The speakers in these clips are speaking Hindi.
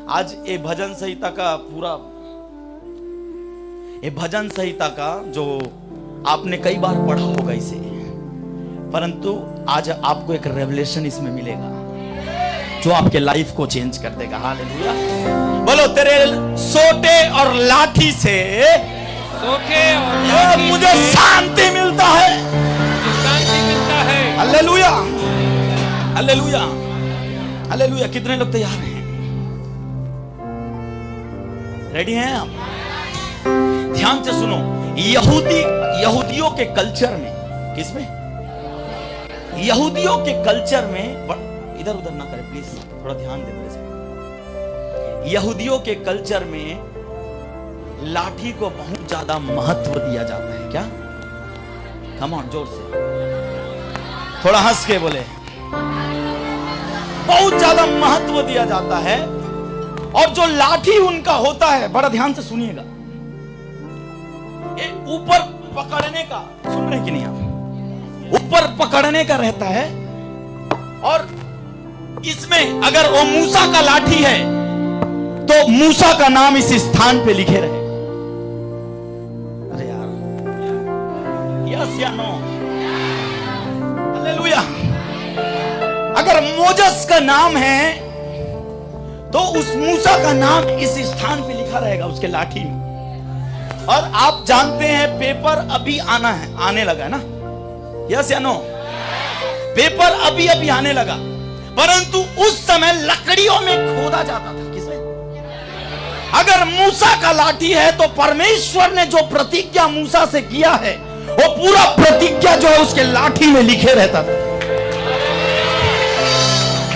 आज ये भजन संहिता का पूरा, ये भजन संहिता का जो आपने कई बार पढ़ा होगा इसे, परंतु आज आपको एक रेवलेशन इसमें मिलेगा जो आपके लाइफ को चेंज कर देगा। हालेलुया। बोलो, तेरे सोटे और लाठी से मुझे शांति मिलता है, शांति मिलता है। Hallelujah, hallelujah, hallelujah. कितने लोग तैयार हैं? रेडी हैं आप? ध्यान से सुनो। यहूदियों के कल्चर में, किसमें? यहूदियों के कल्चर में, इधर उधर ना करें प्लीज, थोड़ा ध्यान दे मेरे से। यहूदियों के कल्चर में लाठी को बहुत ज्यादा महत्व दिया जाता है। क्या? कम ऑन, जोर से, थोड़ा हंस के बोले। बहुत ज्यादा महत्व दिया जाता है। और जो लाठी उनका होता है, बड़ा ध्यान से सुनिएगा, ये ऊपर पकड़ने का, सुन रहे कि नहीं आप? ऊपर पकड़ने का रहता है। और इसमें अगर वो मूसा का लाठी है तो मूसा का नाम इस स्थान पे लिखे रहे। अरे यार, यस या नो? हालेलुया। अगर मोजस का नाम है तो उस मूसा का नाम इस स्थान पे लिखा रहेगा, उसके लाठी में। और आप जानते हैं पेपर अभी आने लगा ना? यस या नो? पेपर अभी अभी आने लगा, परंतु उस समय लकड़ियों में खोदा जाता था। किसमें? अगर मूसा का लाठी है तो परमेश्वर ने जो प्रतिज्ञा मूसा से किया है, वो पूरा प्रतिज्ञा जो है उसके लाठी में लिखे रहता था।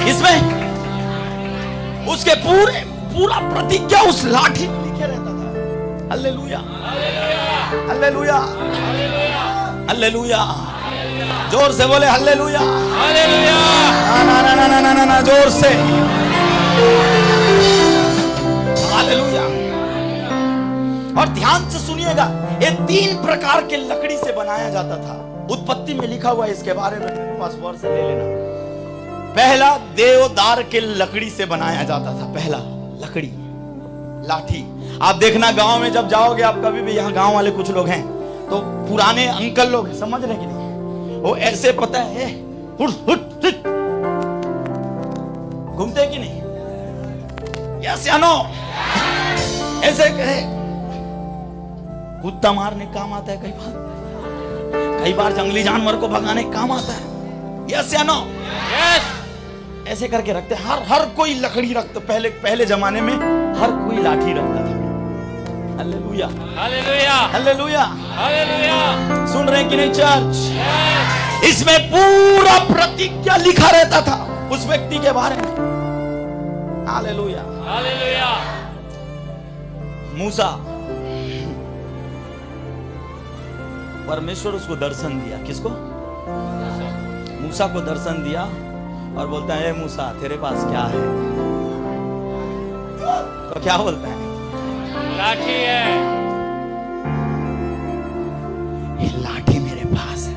इसमें उसके पूरा प्रतिज्ञा उस लाठी में लिखे रहता था। Hallelujah, hallelujah, hallelujah. जोर से बोले हालेलुया, हालेलुया। ना ना ना ना ना ना ना, जोर से हालेलुया। और ध्यान से सुनिएगा, ये 3 प्रकार के लकड़ी से बनाया जाता था। उत्पत्ति में लिखा हुआ है, इसके बारे में मेरे पास वर्ष ले लेना। पहला देवदार के लकड़ी से बनाया जाता था। पहला लकड़ी, लाठी। आप देखना गांव में जब जाओगे, आप कभी भी, यहाँ गांव वाले कुछ लोग हैं तो पुराने अंकल लोग, समझ रहे कि नहीं, वो ऐसे पता है घूमते कि नहीं? यस या नो? ऐसे कुत्ता मारने काम आता है, कई बार जंगली जानवर को भगाने काम आता है। यस या नो? यस। ऐसे करके रखते हैं। हर कोई लकड़ी रखता। पहले जमाने में हर कोई लाठी रखता था। Hallelujah, hallelujah, hallelujah, hallelujah. सुन रहे हैं कि नहीं चर्च? इसमें पूरा प्रतिज्ञा लिखा रहता था उस व्यक्ति के बारे में। Hallelujah, hallelujah. मूसा, परमेश्वर उसको दर्शन दिया। किसको? मूसा को दर्शन दिया और बोलता है, मूसा तेरे पास क्या है? तो क्या बोलता है? लाठी है। ये लाठी मेरे पास है।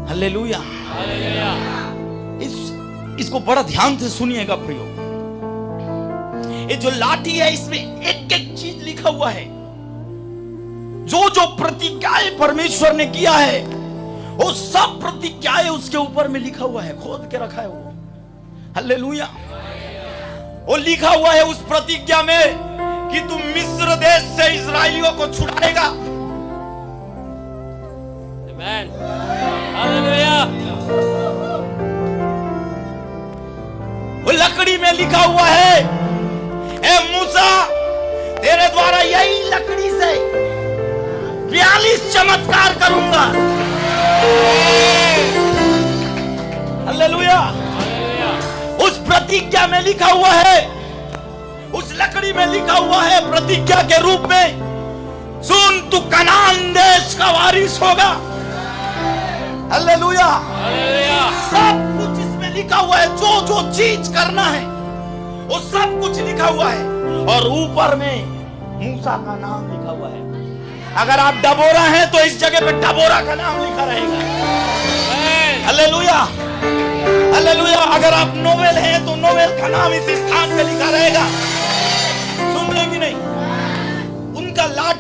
Hallelujah, hallelujah. इसको बड़ा ध्यान से सुनिएगा प्रियो। ये जो लाठी है, इसमें एक एक चीज लिखा हुआ है। जो प्रतिज्ञाएं परमेश्वर ने किया है, वो सब प्रतिज्ञाएं उसके ऊपर में लिखा हुआ है, खोद के रखा है वो। हालेलुया। वो लिखा हुआ है उस प्रतिज्ञा में कि तू मिस्र देश से इस्राएलियों को छुड़ाएगा। आमेन, हालेलुया। वो लकड़ी में लिखा हुआ है, ए मूसा, तेरे द्वारा यही लकड़ी से 42 चमत्कार करूंगा। हालेलुया। उस प्रतिज्ञा में लिखा हुआ है, उस लकड़ी में लिखा हुआ है प्रतिज्ञा के रूप में, सुन तू कनान देश का वारिस होगा। Hallelujah, hallelujah. सब कुछ इसमें लिखा हुआ है। जो चीज करना है वो सब कुछ लिखा हुआ है। और ऊपर में मूसा का नाम लिखा हुआ है। अगर आप डबोरा हैं तो इस जगह पे डबोरा का नाम लिखा रहेगा। Hallelujah, hallelujah. अगर आप नोवेल हैं तो नोवेल का नाम इस स्थान पे लिखा रहेगा।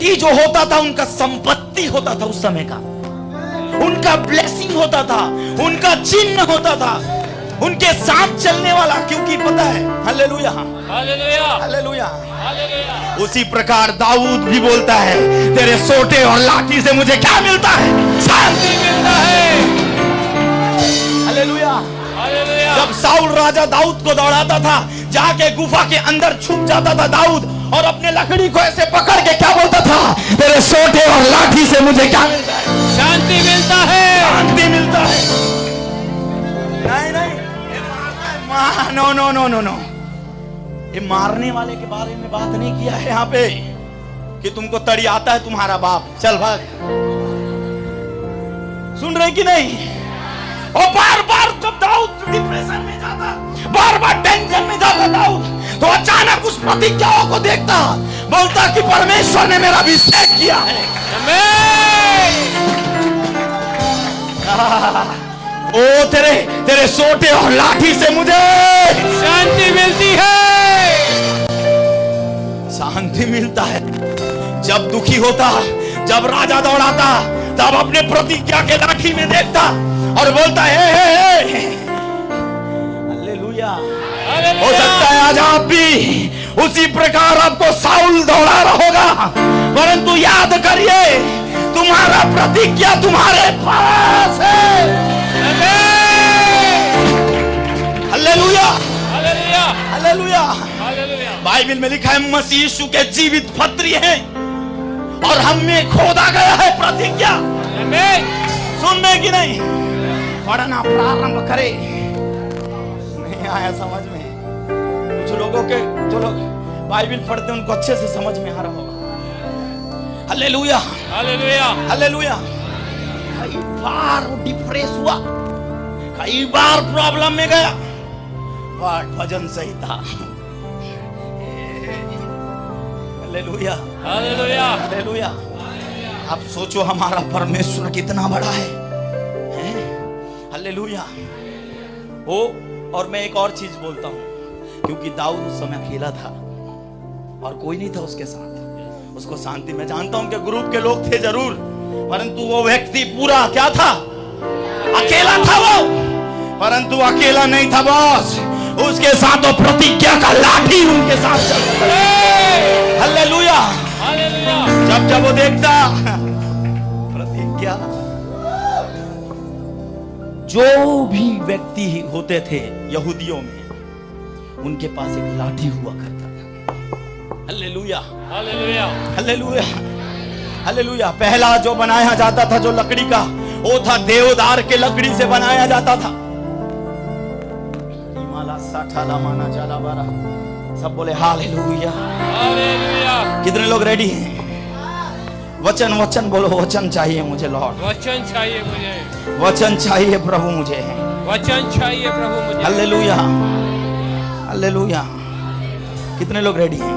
लाठी जो होता था उनका संपत्ति होता था उस समय का, उनका ब्लेसिंग होता था, उनका चिन्ह होता था, उनके साथ चलने वाला, क्योंकि पता है, हालेलुया हालेलुया हालेलुया। हालेलुया। उसी प्रकार दाऊद भी बोलता है, तेरे सोटे और लाठी से मुझे क्या मिलता है? शांति मिलता है। Hallelujah hallelujah. जब साउल राजा दाऊद को दौड़ाता था, जाके गुफा के अंदर छुप जाता था दाऊद, और अपने लकड़ी को ऐसे पकड़ के क्या बोलता था? तेरे सोटे और लाठी से मुझे क्या मिलता है? शांति मिलता है। शांति मिलता है। नहीं नहीं, no no no no no, ये मारने वाले के बारे में बात नहीं किया है यहाँ पे कि तुमको तड़ी आता है तुम्हारा बाप, चल भाग। सुन रहे कि नहीं? और बार बार जब दाऊद डिप्रेशन में जाता, बार बार टेंशन में जाता दाऊद, तो अचानक उस प्रतिज्ञाओं को देखता, बोलता कि परमेश्वर ने मेरा अभिषेक किया है। ओ तेरे सोटे और लाठी से मुझे शांति मिलती है। शांति मिलता है। जब दुखी होता, जब राजा दौड़ाता, तब अपने प्रतिज्ञा के लाठी में देखता और बोलता है हालेलुया। हो सकता है आज आप भी उसी प्रकार आपको साउल दौड़ा रहा होगा, परंतु याद करिए तुम्हारा प्रतिज्ञा तुम्हारे पास है। Hallelujah hallelujah hallelujah. Hallelujah. Bible में लिखा है मसीह यीशु के जीवित पत्री हैं और हम में खोदा गया है प्रतिज्ञा। आमीन। सुन रहे कि नहीं? पढ़ना प्रारंभ करे। नहीं आया समझ में? कुछ लोगों के जो लोग बाइबल पढ़ते हैं उनको अच्छे से समझ में आ रहा होगा। Hallelujah hallelujah hallelujah. कई बार वो डिप्रेस हुआ, कई बार प्रॉब्लम में गया, पाठ भजन सही था। Hallelujah hallelujah hallelujah. आप सोचो हमारा परमेश्वर कितना बड़ा है, हैं? हालेलुया। ओ, और मैं एक और चीज बोलता हूं, क्योंकि दाऊद उस समय अकेला था और कोई नहीं था उसके साथ, उसको शांति, मैं जानता हूं कि ग्रुप के लोग थे जरूर, परंतु वो व्यक्ति पूरा क्या था? अकेला था वो, परंतु अकेला नहीं था बॉस, उसके साथ वो प्रतिज्ञा का लाठी उनके साथ चलता है। Hallelujah hallelujah. जब वो देखता प्रतिज्ञा, जो भी व्यक्ति होते थे यहूदियों में, उनके पास एक लाठी हुआ करता था। Hallelujah hallelujah hallelujah hallelujah. पहला जो बनाया जाता था जो लकड़ी का, वो था देवदार के लकड़ी से बनाया जाता था। माना जाला बारा, सब बोले हालेलुया हालेलुया। कितने लोग रेडी हैं? वचन वचन बोलो, वचन चाहिए मुझे लॉर्ड, वचन चाहिए मुझे, वचन चाहिए प्रभु मुझे, वचन चाहिए प्रभु मुझे। Hallelujah hallelujah. कितने लोग रेडी हैं?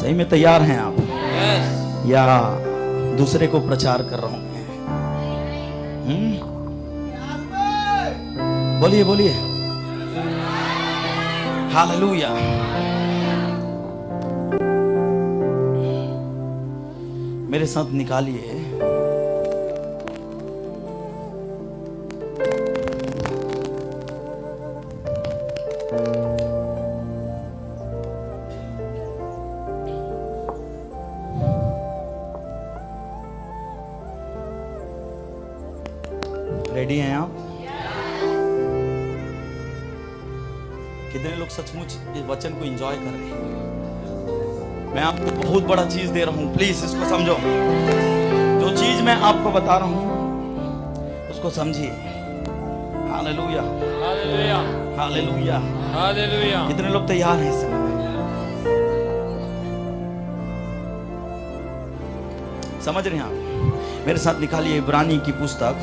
सही में तैयार हैं आप? यस। या दूसरे को प्रचार कर रहा हूं मैं? बोलिए बोलिए हालेलुया। मेरे साथ निकालिए रेडी हैं आप? कितने लोग सचमुच इस वचन को एंजॉय कर रहे हैं? मैं आपको बहुत बड़ा चीज दे रहा हूं, प्लीज इसको समझो। जो चीज मैं आपको बता रहा हूं उसको समझिए। Hallelujah hallelujah hallelujah hallelujah. कितने लोग तैयार हैं इस समय? समझ रहे हैं आप? मेरे साथ निकालिए इब्रानी की पुस्तक,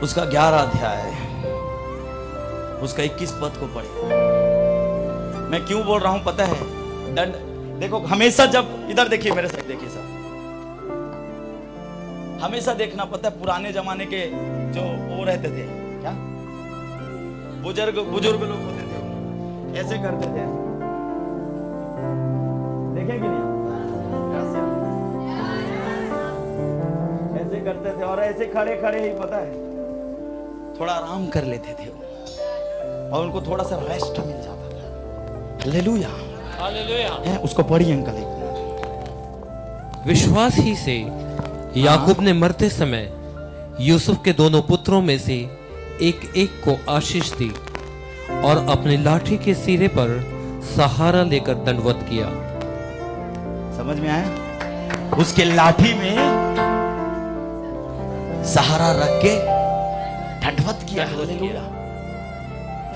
उसका 11 अध्याय, उसका 21 पद को पढ़े। मैं क्यों बोल रहा हूं पता है? दंड देखो, हमेशा जब इधर देखिए, मेरे साथ देखिए सर, हमेशा देखना, पता है पुराने जमाने के जो वो रहते थे, क्या बुजुर्ग लोग होते थे, ऐसे करते थे, देखें कि नहीं? ऐसे करते थे और ऐसे खड़े खड़े ही पता है थोड़ा आराम कर लेते थे और उनको थोड़ा सा रेस्ट मिल जाता था। Hallelujah, hallelujah. उसको पढ़िए अंकल एक। विश्वास ही से याकूब ने मरते समय यूसुफ के दोनों पुत्रों में से एक एक को आशीष दी और अपनी लाठी के सिरे पर सहारा लेकर दंडवत किया। समझ में आया? उसके लाठी में सहारा रख के दंडवत किया। हालेलुया।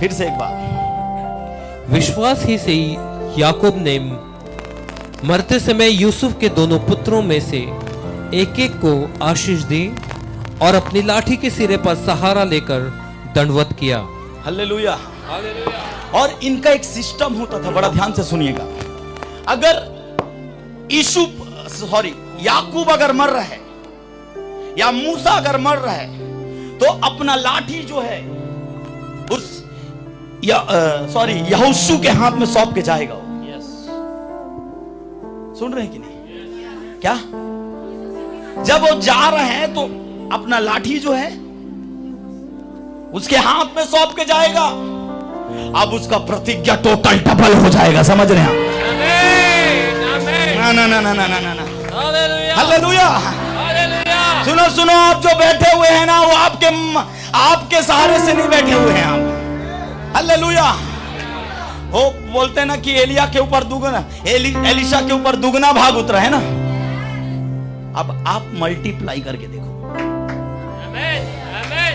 फिर से एक बार, विश्वास ही से याकूब ने मरते समय यूसुफ के दोनों पुत्रों में से एक एक को आशीष दी और अपनी लाठी के सिरे पर सहारा लेकर दंडवत किया। हालेलुया। हालेलुया। और इनका एक सिस्टम होता था, बड़ा ध्यान से सुनिएगा। अगर याकूब अगर मर रहा है या मूसा अगर मर रहा है तो अपना लाठी जो है उस यहोशू के हाथ में सौंप के जाएगा। सुन रहे हैं कि नहीं? क्या जब वो जा रहे हैं तो अपना लाठी जो है उसके हाथ में सौंप के जाएगा। अब उसका प्रतिज्ञा टोटल डबल हो जाएगा। समझ रहे हैं? ना ना ना ना ना ना ना। हालेलुया। सुनो सुनो, आप जो बैठे हुए हैं ना वो आपके सहारे से नहीं बैठे हुए हैं आप। हालेलुया। वो बोलते हैं ना कि एलिया के ऊपर दुगना एलिशा के ऊपर दुगना भाग उतरा है ना। अब आप मल्टीप्लाई करके देखो। आमीन, आमीन।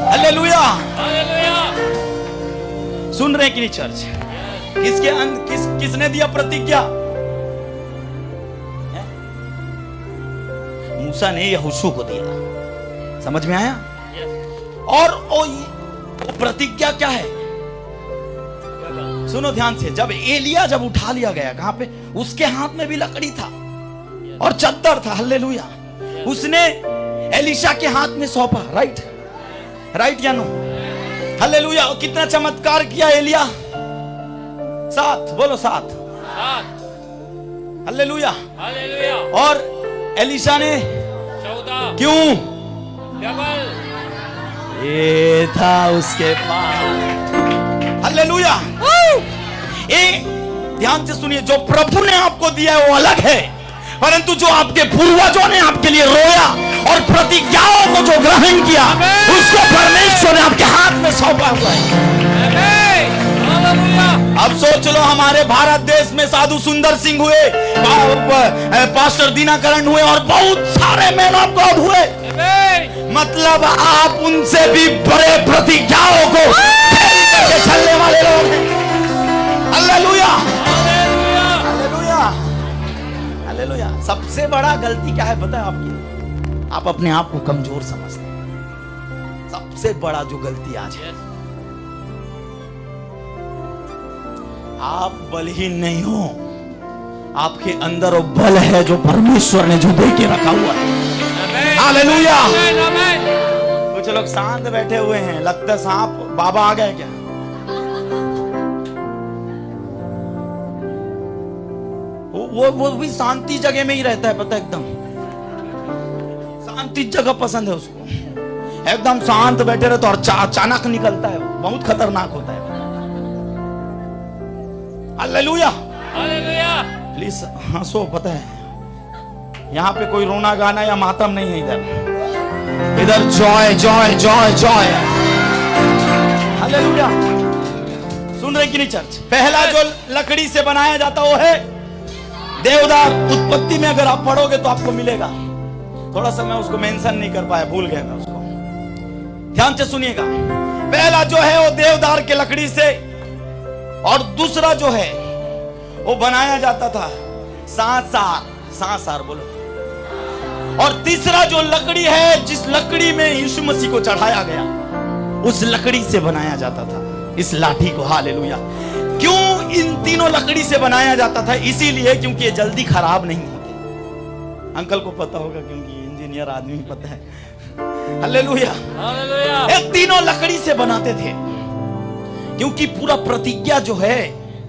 हालेलुया। हालेलुया। सुन रहे हैं कि नहीं चर्च? किसने दिया प्रतिज्ञा? मूसा ने यहोशू को दिया। समझ में आया? और वो प्रतिज्ञा क्या है? सुनो ध्यान से। जब एलिया उठा लिया गया, कहां पे? उसके हाथ में भी लकड़ी था और चद्दर था। हालेलुया। उसने एलिशा के हाथ में सौंपा। राइट या नो? हालेलुया। कितना चमत्कार किया एलिया? 7 बोलो 7। हालेलुया। हालेलुया। और एलिशा ने 14। क्यों? डबल ये था उसके पास। हालेलुया। ध्यान से सुनिए, जो प्रभु ने आपको दिया है वो अलग है, परंतु जो आपके पूर्वजों ने आपके लिए रोया और प्रतिज्ञाओं को जो ग्रहण किया उसको परमेश्वर ने आपके हाथ में सौंपा हुआ है। अब सोच लो, हमारे भारत देश में साधु सुंदर सिंह हुए, पास्टर दीनाकरण हुए और बहुत सारे मैन ऑफ गॉड हुए। मतलब आप उनसे भी बड़े प्रतिज्ञाओं को चलने वाले लोग हैं। हालेलुया। हालेलुया। हालेलुया। सबसे बड़ा गलती क्या है पता है आपकी? आप अपने आप को कमजोर समझते हैं। सबसे बड़ा जो गलती आज है, आप बलहीन नहीं हो, आपके अंदर वो बल है जो परमेश्वर ने जो दे के रखा हुआ है। हालेलुया। कुछ लोग शांत बैठे हुए हैं, लगता है सांप बाबा आ गए क्या? वो भी शांति जगह में ही रहता है, पता है? एकदम शांति जगह पसंद है उसको। एकदम शांत बैठे रहते और अचानक निकलता है, वो बहुत खतरनाक होता है। हालेलुया। हालेलुया। प्लीज हंसो, पता है यहाँ पे कोई रोना गाना या मातम नहीं है। इधर joy joy joy joy. Hallelujah. सुन रहे कि नहीं चर्च? पहला जो लकड़ी से बनाया जाता वो है देवदार। उत्पत्ति में अगर आप पढ़ोगे तो आपको मिलेगा। थोड़ा सा मैं उसको मेंशन नहीं कर पाया, भूल गया मैं उसको। ध्यान से सुनिएगा। पहला जो है वो देवदार के लकड़ी से, और दूसरा जो है वो बनाया जाता था सांसार बोलो। और तीसरा जो लकड़ी है, जिस लकड़ी में यीशु मसीह को चढ़ाया गया, उस लकड़ी से बनाया जाता था इस लाठी को। हालेलुया। क्यों इन तीनों लकड़ी से बनाया जाता था? इसीलिए क्योंकि ये जल्दी खराब नहीं होते। अंकल को पता होगा क्योंकि इंजीनियर आदमी, पता है। हालेलुया। हालेलुया। ये तीनों लकड़ी से बनाते थे क्योंकि पूरा प्रतिज्ञा जो है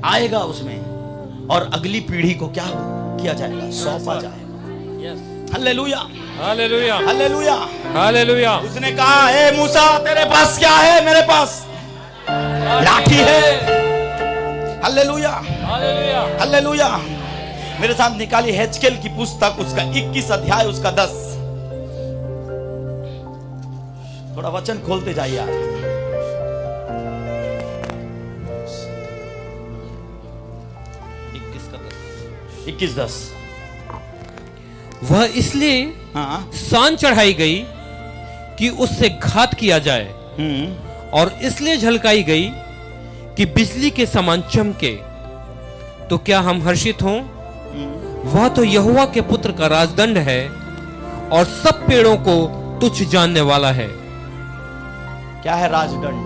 आएगा उसमें। और अगली पीढ़ी को क्या किया जाएगा, सौंपा जाएगा। Hallelujah, hallelujah, hallelujah, hallelujah. उसने कहा, ए मूसा तेरे पास क्या है? मेरे पास लाठी है। Hallelujah, hallelujah, hallelujah. मेरे साथ निकाली हेजकेल की पुस्तक, उसका 21 अध्याय, उसका 10। थोड़ा वचन खोलते जाइए आप। 21:10। वह इसलिए हाँ, सान चढ़ाई गई कि उससे घात किया जाए, और इसलिए झलकाई गई कि बिजली के समान चमके। तो क्या हम हर्षित हों? वह तो यहोवा के पुत्र का राजदंड है और सब पेड़ों को तुच्छ जानने वाला है। क्या है राजदंड?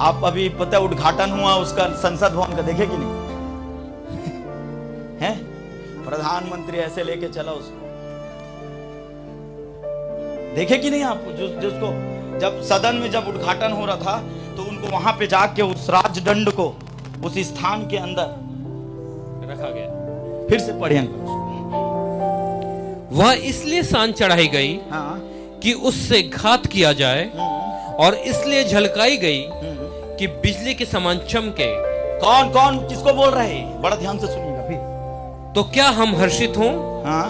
आप अभी पता उद्घाटन हुआ उसका, संसद भवन का, देखे कि नहीं? है प्रधानमंत्री ऐसे लेके चला उसको, देखे कि नहीं आप? जिसको जब सदन में जब उद्घाटन हो रहा था तो उनको वहां पे जाके उस राजदंड को उस स्थान के अंदर रखा गया। फिर से पढ़ेंगे उसको। वह इसलिए सान चढ़ाई गई हाँ, कि उससे घात किया जाए, और इसलिए झलकाई गई कि बिजली के समान चमके। कौन कौन किसको बोल रहे हैं? बड़ा ध्यान से सुनिएगा फिर। तो क्या हम हर्षित हों? हाँ,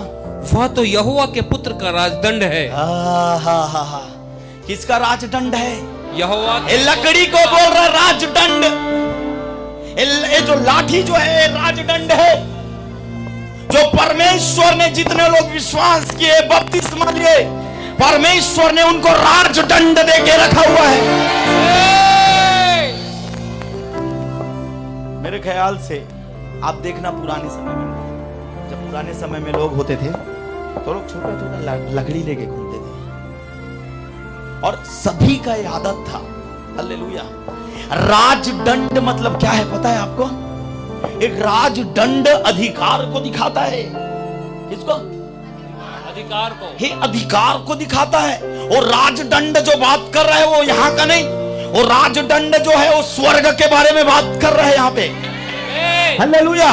वह तो यहोवा के पुत्र का राजदंड है। हा। किसका राजदंड है? यहोवा ये लकड़ी को बोल रहा राजदंड। ये जो लाठी जो है राजदंड है, जो परमेश्वर ने जितने लोग विश्वास किए, बपतिस्मा लिए, परमेश्वर ने उनको राजदंड देके रखा हुआ है। मेरे ख्याल से आप देखना, पुराने समय में, जब पुराने समय में लोग होते थे तो लोग छोटा छोटा लकड़ी लेके घूमते थे, और सभी का ये आदत था। हालेलुया। राजदंड मतलब क्या है पता है आपको? एक राजदंड अधिकार को दिखाता है। किसको? अधिकार को। ही अधिकार को दिखाता है। और राजदंड जो बात कर रहा है वो यहाँ का नहीं, वो राजदंड जो है वो स्वर्ग के बारे में बात कर रहा है यहाँ पे। हालेलुया।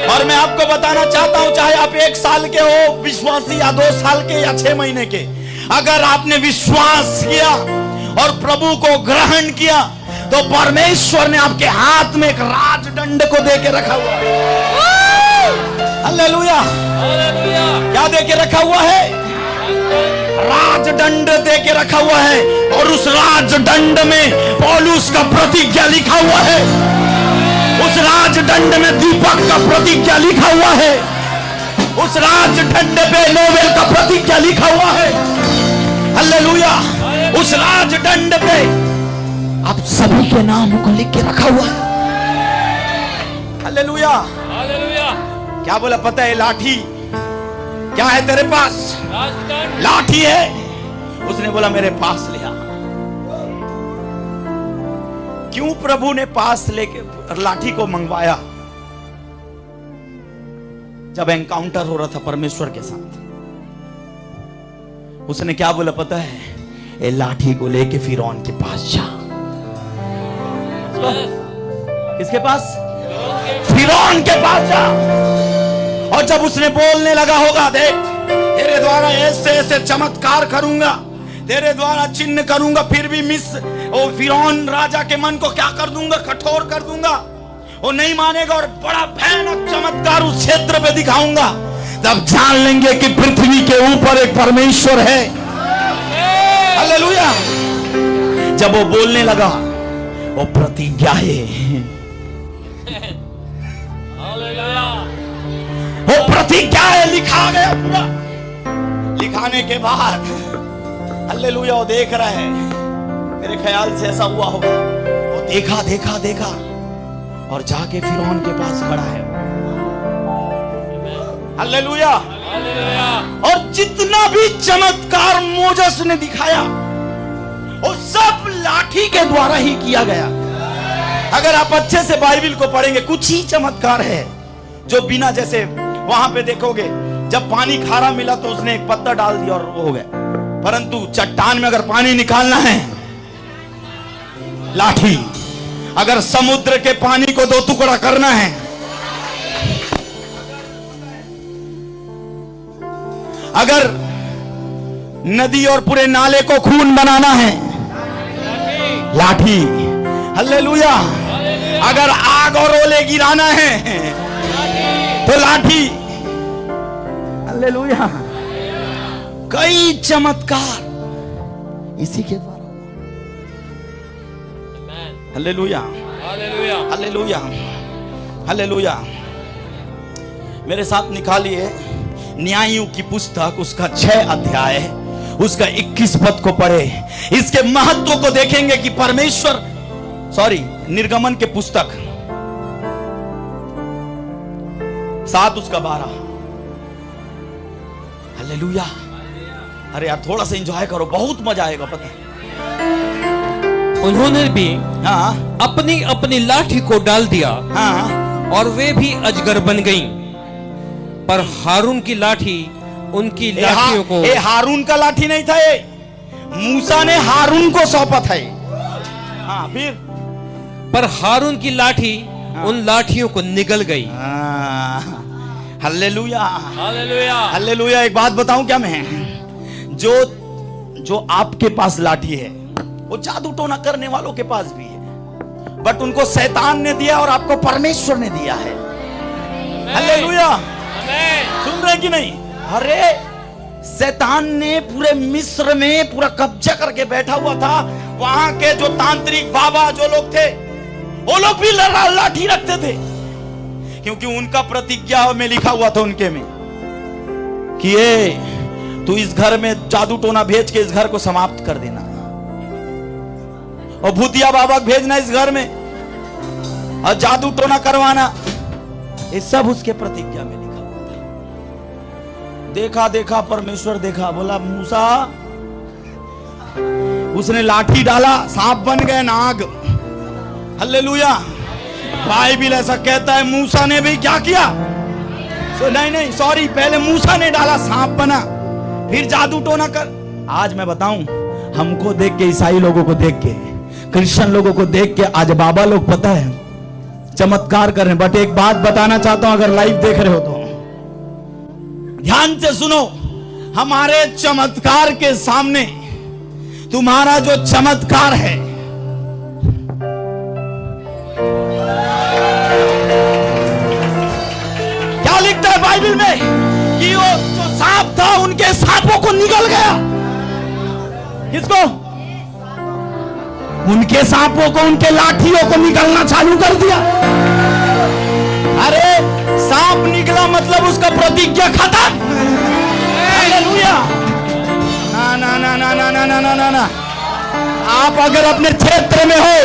और मैं आपको बताना चाहता हूं, चाहे आप 1 साल के हो विश्वासी, या 2 साल के, या 6 महीने के, अगर आपने विश्वास किया और प्रभु को ग्रहण किया तो परमेश्वर ने आपके हाथ में एक राजदंड को देके रखा हुआ है। हालेलुया। क्या देके रखा हुआ है? राजदंड देके रखा हुआ है। और उस राजदंड में पौलुस का प्रतिज्ञा लिखा हुआ है। उस राजदंड में दीपक का प्रतिज्ञा लिखा हुआ है। उस राजदंड पे नोवेल का प्रतिज्ञा लिखा हुआ है। हालेलुया। उस राजदंड पे आप सभी के नाम को लिख के रखा हुआ है। Hallelujah, hallelujah. क्या बोला पता है? लाठी क्या है तेरे पास? लाठी है। उसने बोला मेरे पास ले आ। क्यों प्रभु ने पास लेके लाठी को मंगवाया? जब एनकाउंटर हो रहा था परमेश्वर के साथ, उसने क्या बोला पता है? ए लाठी को लेके फिरौन के पास जा। किसके पास? फिरौन के पास जा। और जब उसने बोलने लगा होगा, देख तेरे द्वारा ऐसे ऐसे चमत्कार करूंगा, तेरे द्वारा चिन्ह करूंगा, फिर भी और फिरौन राजा के मन को क्या कर दूंगा? कठोर कर दूंगा। वो नहीं मानेगा और बड़ा भयानक चमत्कार उस क्षेत्र पे दिखाऊंगा। तब जान लेंगे कि पृथ्वी के ऊपर एक परमेश्वर है। हालेलुया। जब वो बोलने लगा, वो प्रतिज्ञा है। वो प्रतिज्ञा है, लिखा गया पूरा। लिखाने के बाद हालेलुया वो देख रहा है। मेरे ख्याल से ऐसा हुआ होगा, वो देखा देखा देखा और जाके फिरौन के पास खड़ा है। हालेलुया। और जितना भी चमत्कार मोजेस ने दिखाया वो सब लाठी के द्वारा ही किया गया। अगर आप अच्छे से बाइबल को पढ़ेंगे, कुछ ही चमत्कार है जो बिना, जैसे वहां पे देखोगे जब पानी खारा मिला तो उसने एक पत्थर डाल दिया और वो हो गया। परंतु चट्टान में अगर पानी निकालना है, लाठी। अगर समुद्र के पानी को 2 टुकड़ा करना है, अगर नदी और पूरे नाले को खून बनाना है, लाठी। हालेलुया। अगर आग और ओले गिराना है तो लाठी। हालेलुया। कई चमत्कार इसी के द्वारा। Hallelujah, hallelujah, hallelujah. मेरे साथ निकालिए न्यायों की पुस्तक, उसका 6 अध्याय, उसका 21 पद को पढ़े। इसके महत्व को देखेंगे कि परमेश्वर, निर्गमन के पुस्तक 7 उसका 12। हालेलुया। अरे यार थोड़ा सा एंजॉय करो, बहुत मजा आएगा। पता है उन्होंने भी अपनी अपनी लाठी को डाल दिया और वे भी अजगर बन गईं। पर हारून की लाठी उनकी लाठियों को, हारून का लाठी नहीं था ये, मूसा ने हारून को सौंपा था। फिर पर हारून की लाठी उन लाठियों को निगल गई। Hallelujah, hallelujah, hallelujah. एक बात बताऊं क्या मैं, जो आपके पास लाठी है वो जादू टोना करने वालों के पास भी है, बट उनको शैतान ने दिया और आपको परमेश्वर ने दिया है। हालेलुया। सुन रहे कि नहीं? अरे शैतान ने पूरे मिस्र में पूरा कब्जा करके बैठा हुआ था। वहां के जो तांत्रिक बाबा जो लोग थे, वो लोग भी लाठी रखते थे, क्योंकि उनका प्रतिज्ञा में लिखा हुआ था उनके में कि ये तू इस घर में जादू टोना भेज के इस घर को समाप्त कर देना, और भूतिया बाबा भेजना इस घर में, और जादू टोना करवाना। ये सब उसके प्रतिज्ञा में लिखा हुआ था। देखा देखा परमेश्वर देखा, बोला मूसा, उसने लाठी डाला, सांप बन गए नाग। हालेलुया। बाइबल ऐसा कहता है मूसा ने भी क्या किया? नहीं, पहले मूसा ने डाला, सांप बना, फिर जादू टोना कर। आज मैं बताऊं, हमको देख के, ईसाई लोगों को देख के, क्रिश्चियन लोगों को देख के आज बाबा लोग पता है चमत्कार कर रहे हैं। बट एक बात बताना चाहता हूं, अगर लाइव देख रहे हो तो ध्यान से सुनो, हमारे चमत्कार के सामने तुम्हारा जो चमत्कार है, क्या लिखता है बाइबल में कि वो जो सांप था उनके सांपों को निगल गया। किसको? उनके सांपों को, उनके लाठियों को निकलना चालू कर दिया। अरे सांप निकला मतलब उसका प्रतिज्ञा खत्म। हालेलुया। ना ना ना ना ना ना ना ना ना। आप अगर अपने क्षेत्र में हो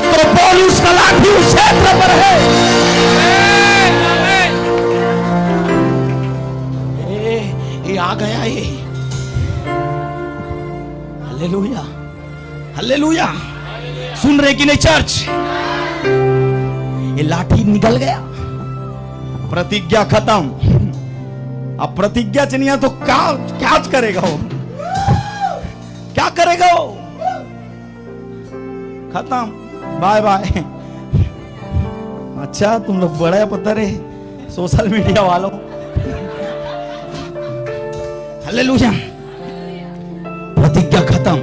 तो पौलुस का लाठी उस क्षेत्र पर है। ये आ गया ये। Hallelujah, hallelujah. सुन रहे कि नहीं चर्च? ये लाठी निकल गया, प्रतिज्ञा खत्म। अब प्रतिज्ञा चनिया तो क्या करेगा वो? क्या करेगा वो? खत्म, बाय बाय। अच्छा तुम लोग बड़ा पता रे सोशल मीडिया वालों। हालेलुया। प्रतिज्ञा खत्म।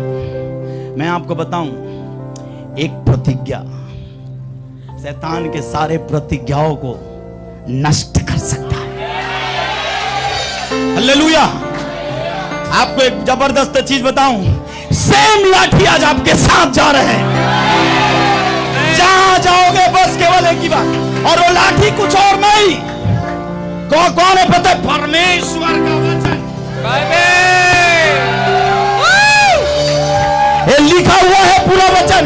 मैं आपको बताऊं, एक प्रतिज्ञा शैतान के सारे प्रतिज्ञाओं को नष्ट कर सकता है। हालेलुया। आपको एक जबरदस्त चीज बताऊं, सेम लाठी आज आपके साथ जा रहे हैं। जहां जाओगे बस केवल एक ही बात, और वो लाठी कुछ और नहीं। कौन है पता है? परमेश्वर का वचन। ये लिखा हुआ है पूरा वचन।